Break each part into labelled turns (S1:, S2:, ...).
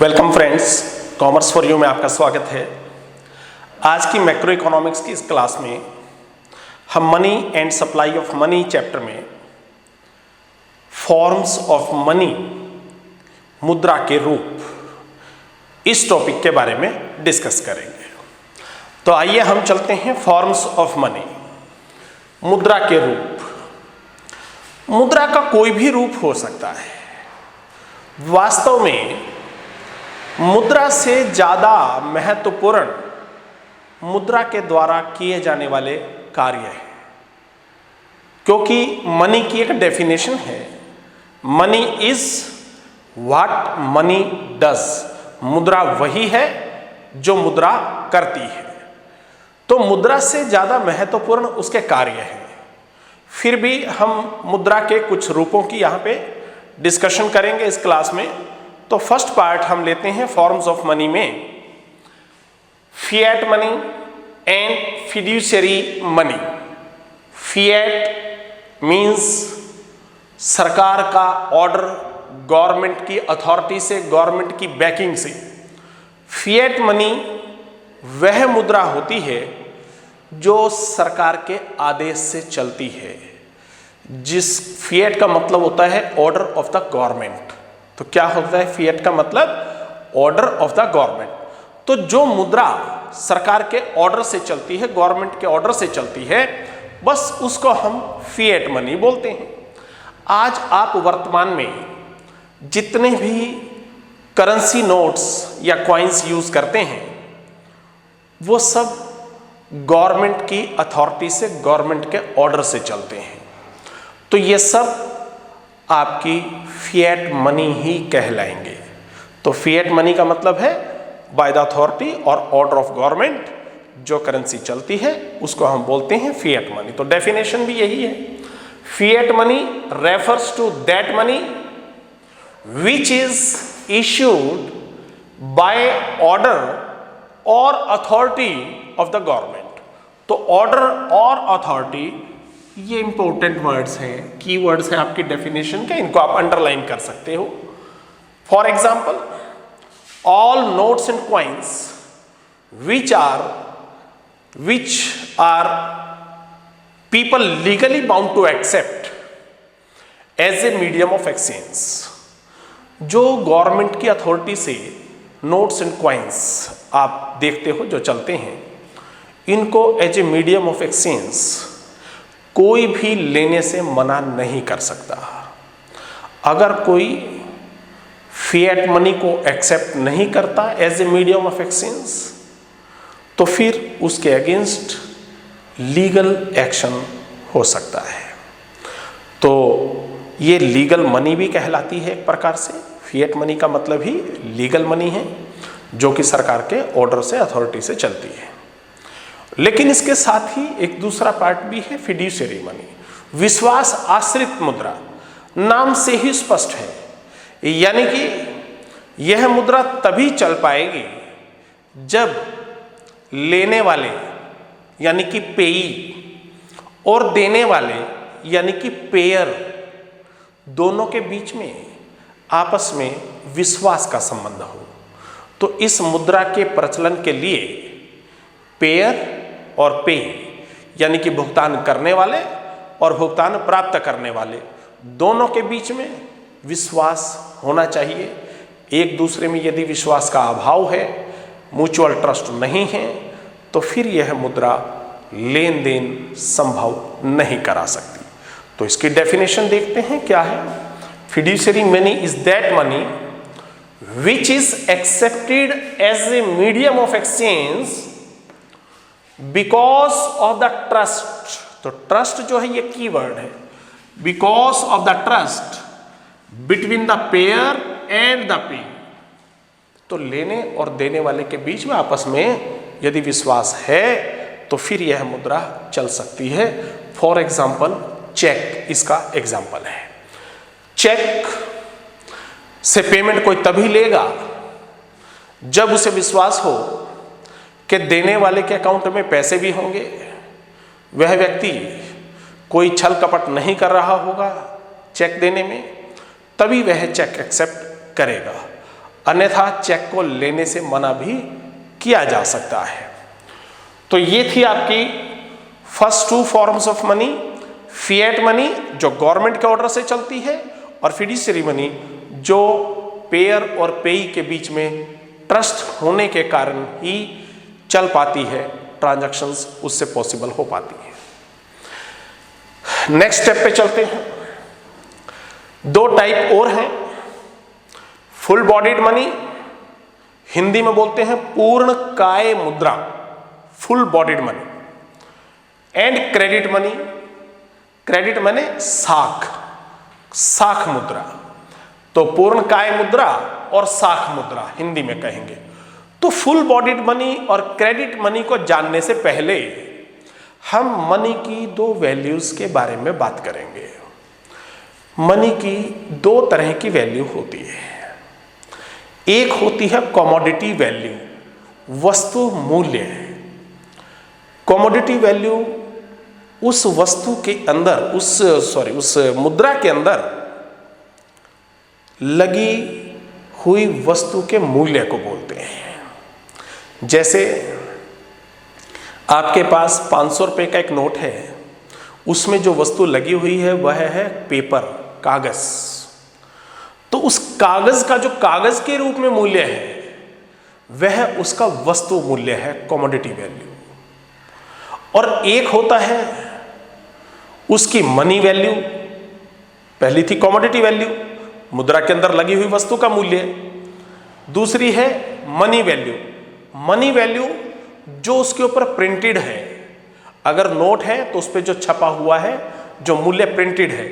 S1: Welcome friends, commerce for you में आपका स्वागत है। आज की मैक्रो इकोनॉमिक्स की इस क्लास में हम money and supply of money chapter में फॉर्म्स ऑफ मनी, मुद्रा के रूप, इस टॉपिक के बारे में डिस्कस करेंगे। तो आइए हम चलते हैं फॉर्म्स ऑफ मनी, मुद्रा के रूप। मुद्रा का कोई भी रूप हो सकता है। वास्तव में मुद्रा से ज़्यादा महत्वपूर्ण मुद्रा के द्वारा किए जाने वाले कार्य है, क्योंकि मनी की एक डेफिनेशन है, money is what money does. मुद्रा वही है जो मुद्रा करती है। तो मुद्रा से ज़्यादा महत्वपूर्ण उसके कार्य हैं। फिर भी हम मुद्रा के कुछ रूपों की यहाँ पे डिस्कशन करेंगे इस क्लास में। तो फर्स्ट पार्ट हम लेते हैं फॉर्म्स ऑफ मनी में fiat money and fiduciary money. Fiat means सरकार का ऑर्डर, गवर्नमेंट की अथॉरिटी से, गवर्नमेंट की बैकिंग से। फिएट मनी वह मुद्रा होती है जो सरकार के आदेश से चलती है। जिस फिएट का मतलब होता है ऑर्डर ऑफ द गवर्नमेंट। तो क्या होता है फिएट का मतलब? Order of the government. तो जो मुद्रा सरकार के ऑर्डर से चलती है, गवर्नमेंट के ऑर्डर से चलती है, बस उसको हम फिएट मनी बोलते हैं। आज आप वर्तमान में जितने भी करेंसी नोट्स या कॉइन्स यूज करते हैं, वो सब गवर्नमेंट की अथॉरिटी से, गवर्नमेंट के ऑर्डर से चलते हैं। तो ये सब आपकी फिएट मनी ही कहलाएंगे। तो फिएट मनी का मतलब है बाय द अथॉरिटी और ऑर्डर ऑफ गवर्नमेंट जो करेंसी चलती है, उसको हम बोलते हैं फिएट मनी। तो डेफिनेशन भी यही है, fiat money refers to that money which is issued by order और अथॉरिटी ऑफ द गवर्नमेंट। तो ऑर्डर और अथॉरिटी ये इंपॉर्टेंट वर्ड्स हैं, की वर्ड्स हैं आपकी डेफिनेशन के, इनको आप अंडरलाइन कर सकते हो। For example, all notes and coins which are people legally bound to accept as a medium of exchange. जो गवर्नमेंट की अथॉरिटी से नोट्स एंड कॉइन्स आप देखते हो जो चलते हैं, इनको as a medium of exchange कोई भी लेने से मना नहीं कर सकता। अगर कोई फिएट मनी को एक्सेप्ट नहीं करता as a medium of exchange, तो फिर उसके अगेंस्ट लीगल एक्शन हो सकता है। तो ये लीगल मनी भी कहलाती है एक प्रकार से। फिएट मनी का मतलब ही लीगल मनी है, जो कि सरकार के ऑर्डर से, अथॉरिटी से चलती है। लेकिन इसके साथ ही एक दूसरा पार्ट भी है, फिड्यूशियरी मनी, विश्वास आश्रित मुद्रा। नाम से ही स्पष्ट है, यानी कि यह मुद्रा तभी चल पाएगी जब लेने वाले यानी कि पेई और देने वाले यानी कि पेयर दोनों के बीच में आपस में विश्वास का संबंध हो। तो इस मुद्रा के प्रचलन के लिए पेयर और पे यानी कि भुगतान करने वाले और भुगतान प्राप्त करने वाले दोनों के बीच में विश्वास होना चाहिए। एक दूसरे में यदि विश्वास का अभाव है, म्यूचुअल ट्रस्ट नहीं है, तो फिर यह मुद्रा लेन देन संभव नहीं करा सकती। तो इसकी डेफिनेशन देखते हैं क्या है। Fiduciary money is that money which is accepted as a medium of exchange because of the trust. तो ट्रस्ट जो है ये कीवर्ड है, because of the trust between the payer and the payee. तो लेने और देने वाले के बीच में आपस में यदि विश्वास है, तो फिर यह मुद्रा चल सकती है। फॉर एग्जाम्पल, चेक इसका एग्जाम्पल है। चेक से पेमेंट कोई तभी लेगा जब उसे विश्वास हो कि देने वाले के अकाउंट में पैसे भी होंगे, वह व्यक्ति कोई छल कपट नहीं कर रहा होगा चेक देने में, तभी वह चेक एक्सेप्ट करेगा। अन्यथा चेक को लेने से मना भी किया जा सकता है। तो ये थी आपकी first two forms of money, fiat money जो गवर्नमेंट के ऑर्डर से चलती है, और फिड्यूशियरी मनी जो पेयर और पेई के बीच में ट्रस्ट होने के कारण ही चल पाती है, ट्रांजैक्शंस उससे पॉसिबल हो पाती है। नेक्स्ट स्टेप पे चलते हैं। दो टाइप और हैं, फुल बॉडीड मनी, हिंदी में बोलते हैं पूर्ण काय मुद्रा, full bodied money, and credit money, credit money साख, साख मुद्रा। तो पूर्ण काय मुद्रा और साख मुद्रा हिंदी में कहेंगे। तो फुल बॉडीड मनी और क्रेडिट मनी को जानने से पहले हम मनी की दो वैल्यूज के बारे में बात करेंगे। मनी की दो तरह की वैल्यू होती है। एक होती है कमोडिटी वैल्यू, वस्तु मूल्य। कमोडिटी वैल्यू उस वस्तु के अंदर, उस मुद्रा के अंदर लगी हुई वस्तु के मूल्य को बोलते हैं। जैसे आपके पास 500 रुपये का एक नोट है, उसमें जो वस्तु लगी हुई है वह है पेपर, कागज। तो उस कागज का जो कागज के रूप में मूल्य है वह उसका वस्तु मूल्य है, कमोडिटी वैल्यू। और एक होता है उसकी मनी वैल्यू। पहली थी कमोडिटी वैल्यू, मुद्रा के अंदर लगी हुई वस्तु का मूल्य। दूसरी है मनी वैल्यू। मनी वैल्यू जो उसके ऊपर प्रिंटेड है, अगर नोट है तो उस पर जो छपा हुआ है, जो मूल्य प्रिंटेड है,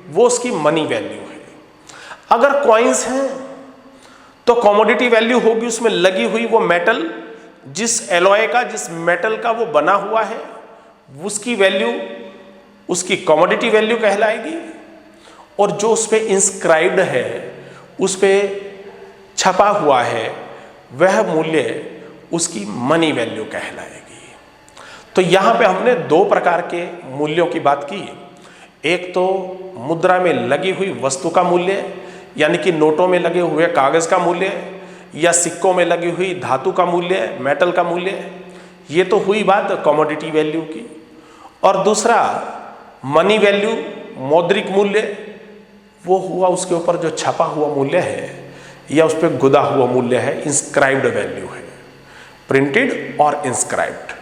S1: वो उसकी मनी वैल्यू है। अगर कॉइन्स हैं तो कमोडिटी वैल्यू होगी उसमें लगी हुई वो मेटल, जिस एलॉय का, जिस मेटल का वो बना हुआ है, उसकी वैल्यू उसकी कमोडिटी वैल्यू कहलाएगी। और जो उस पर इंस्क्राइब्ड है, उस पर छपा हुआ है, वह मूल्य उसकी मनी वैल्यू कहलाएगी। तो यहाँ पे हमने दो प्रकार के मूल्यों की बात की। एक तो मुद्रा में लगी हुई वस्तु का मूल्य, यानी कि नोटों में लगे हुए कागज का मूल्य या सिक्कों में लगी हुई धातु का मूल्य, मेटल का मूल्य। ये तो हुई बात कमोडिटी वैल्यू की। और दूसरा मनी वैल्यू, मौद्रिक मूल्य, वो हुआ उसके ऊपर जो छपा हुआ मूल्य है या उस पर गुदा हुआ मूल्य है, इंस्क्राइब्ड वैल्यू है, प्रिंटेड और इंस्क्राइब्ड,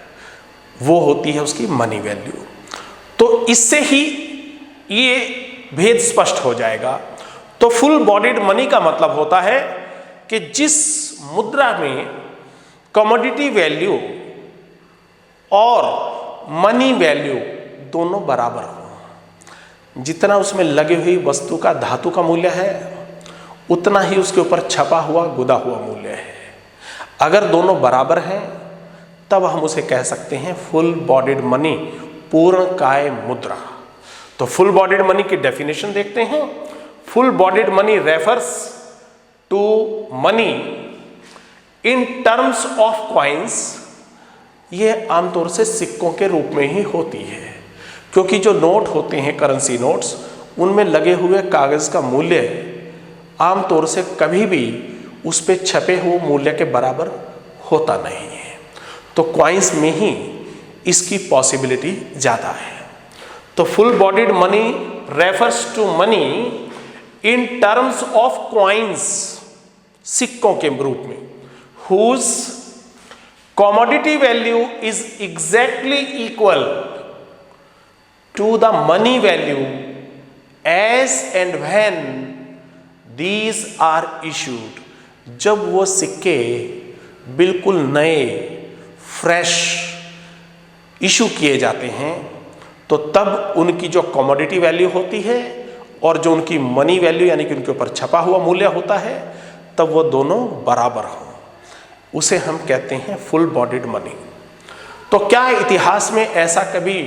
S1: वो होती है उसकी मनी वैल्यू। तो इससे ही ये भेद स्पष्ट हो जाएगा। तो फुल बॉडीड मनी का मतलब होता है कि जिस मुद्रा में कमोडिटी वैल्यू और मनी वैल्यू दोनों बराबर हो, जितना उसमें लगी हुई वस्तु का धातु का मूल्य है उतना ही उसके ऊपर छपा हुआ गुदा हुआ मूल्य है। अगर दोनों बराबर हैं तब हम उसे कह सकते हैं फुल बॉडीड मनी, पूर्ण काय मुद्रा। तो फुल बॉडीड मनी की डेफिनेशन देखते हैं। Full bodied money refers to money in terms of coins. ये आमतौर से सिक्कों के रूप में ही होती है, क्योंकि जो नोट होते हैं, करेंसी नोट्स, उनमें लगे हुए कागज का मूल्य आमतौर से कभी भी उस पे छपे हुए मूल्य के बराबर होता नहीं है। तो कॉइन्स में ही इसकी पॉसिबिलिटी ज़्यादा है। तो full bodied money refers to money in terms of coins, सिक्कों के रूप में, whose commodity value is exactly equal to the money value as and when these are issued. जब वो सिक्के बिल्कुल नए, फ्रेश इशू किए जाते हैं, तो तब उनकी जो कमोडिटी वैल्यू होती है और जो उनकी मनी वैल्यू यानी कि उनके ऊपर छपा हुआ मूल्य होता है, तब वो दोनों बराबर हों, उसे हम कहते हैं फुल बॉडीड मनी। तो क्या इतिहास में ऐसा कभी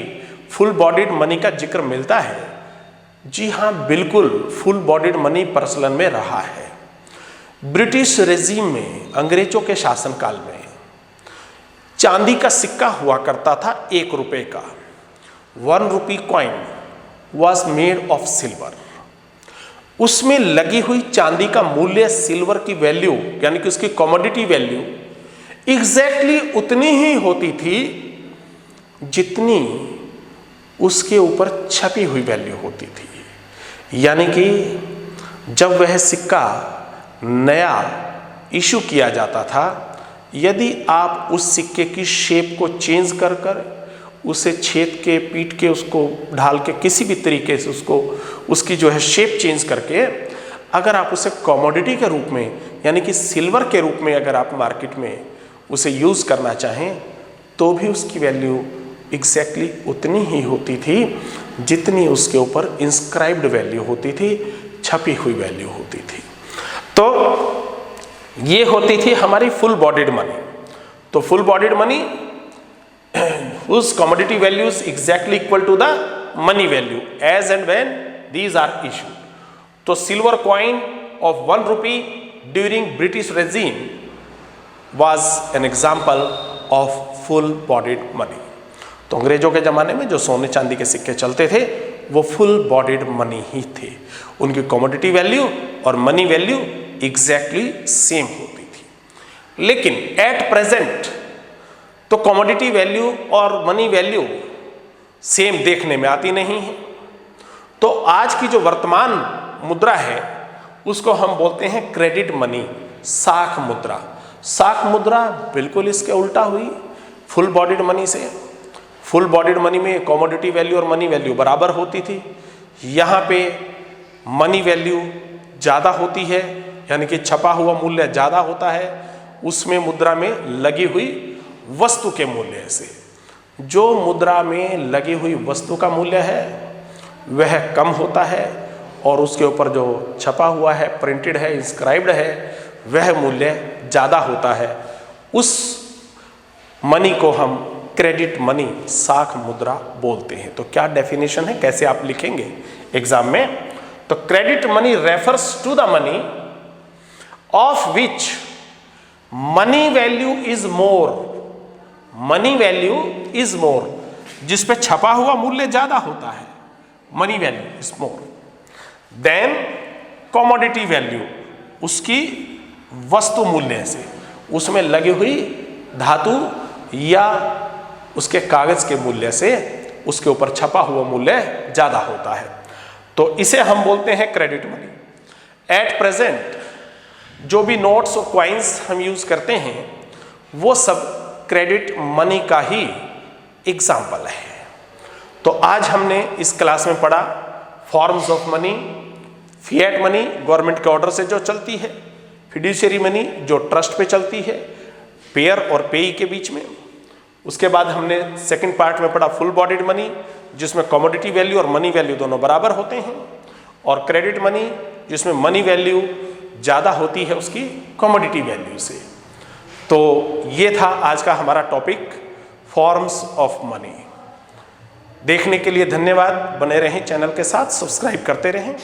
S1: फुल बॉडीड मनी का जिक्र मिलता है? जी हाँ, बिल्कुल फुल बॉडीड मनी प्रचलन में रहा है। ब्रिटिश रेजिम में, अंग्रेजों के शासनकाल में, चांदी का सिक्का हुआ करता था 1 रुपये का। 1 rupee coin was made of silver. उसमें लगी हुई चांदी का मूल्य सिल्वर की वैल्यू यानी कि उसकी कमोडिटी वैल्यू एग्जैक्टली उतनी ही होती थी जितनी उसके ऊपर छपी हुई वैल्यू होती थी। यानी कि जब वह सिक्का नया इशू किया जाता था, यदि आप उस सिक्के की शेप को चेंज कर कर उसे छेद के पीट के उसको ढाल के किसी भी तरीके से उसको उसकी जो है शेप चेंज करके अगर आप उसे कमोडिटी के रूप में यानी कि सिल्वर के रूप में अगर आप मार्केट में उसे यूज़ करना चाहें तो भी उसकी वैल्यू एग्जैक्टली उतनी ही होती थी जितनी उसके ऊपर इंस्क्राइब्ड वैल्यू होती थी, छपी हुई वैल्यू होती थी। तो ये होती थी हमारी फुल बॉडीड मनी। तो full bodied money whose commodity value is exactly equal to the money value as and when these are issued. तो silver coin of 1 rupee during British regime was an example of full bodied money. तो अंग्रेजों के ज़माने में जो सोने चांदी के सिक्के चलते थे वो फुल बॉडीड मनी ही थे। उनकी कमोडिटी वैल्यू और मनी वैल्यू एग्जैक्टली सेम होती थी। लेकिन एट प्रेजेंट तो कमोडिटी वैल्यू और मनी वैल्यू सेम देखने में आती नहीं है। तो आज की जो वर्तमान मुद्रा है उसको हम बोलते हैं क्रेडिट मनी, साख मुद्रा। साख मुद्रा बिल्कुल इसके उल्टा हुई फुल बॉडीड मनी से। फुल बॉडीड मनी में कमोडिटी वैल्यू और मनी वैल्यू बराबर होती थी, यहाँ पे मनी वैल्यू ज़्यादा होती है यानी कि छपा हुआ मूल्य ज़्यादा होता है, उसमें मुद्रा में लगी हुई वस्तु के मूल्य से। जो मुद्रा में लगी हुई वस्तु का मूल्य है वह कम होता है और उसके ऊपर जो छपा हुआ है, प्रिंटेड है, इंस्क्राइब्ड है, वह मूल्य ज़्यादा होता है। उस मनी को हम क्रेडिट मनी, साख मुद्रा बोलते हैं। तो क्या डेफिनेशन है, कैसे आप लिखेंगे एग्जाम में? तो credit money refers to the money of which money value is more. Money value is more, जिस पे छपा हुआ मूल्य ज्यादा होता है, money value is more than commodity value, उसकी वस्तु मूल्य से, उसमें लगी हुई धातु या उसके कागज के मूल्य से उसके ऊपर छपा हुआ मूल्य ज्यादा होता है। तो इसे हम बोलते हैं क्रेडिट मनी। एट प्रेजेंट जो भी नोट्स और क्वाइंस हम यूज करते हैं वो सब क्रेडिट मनी का ही एग्जाम्पल है। तो आज हमने इस क्लास में पढ़ा forms of money, fiat money government के ऑर्डर से जो चलती है, फिड्यूशियरी मनी जो ट्रस्ट पे चलती है पेयर और पेई के बीच में। उसके बाद हमने सेकंड पार्ट में पढ़ा फुल बॉडीड मनी जिसमें कमोडिटी वैल्यू और मनी वैल्यू दोनों बराबर होते हैं, और क्रेडिट मनी जिसमें मनी वैल्यू ज़्यादा होती है उसकी कमोडिटी वैल्यू से। तो ये था आज का हमारा टॉपिक फॉर्म्स ऑफ मनी। देखने के लिए धन्यवाद। बने रहें चैनल के साथ, सब्सक्राइब करते रहें।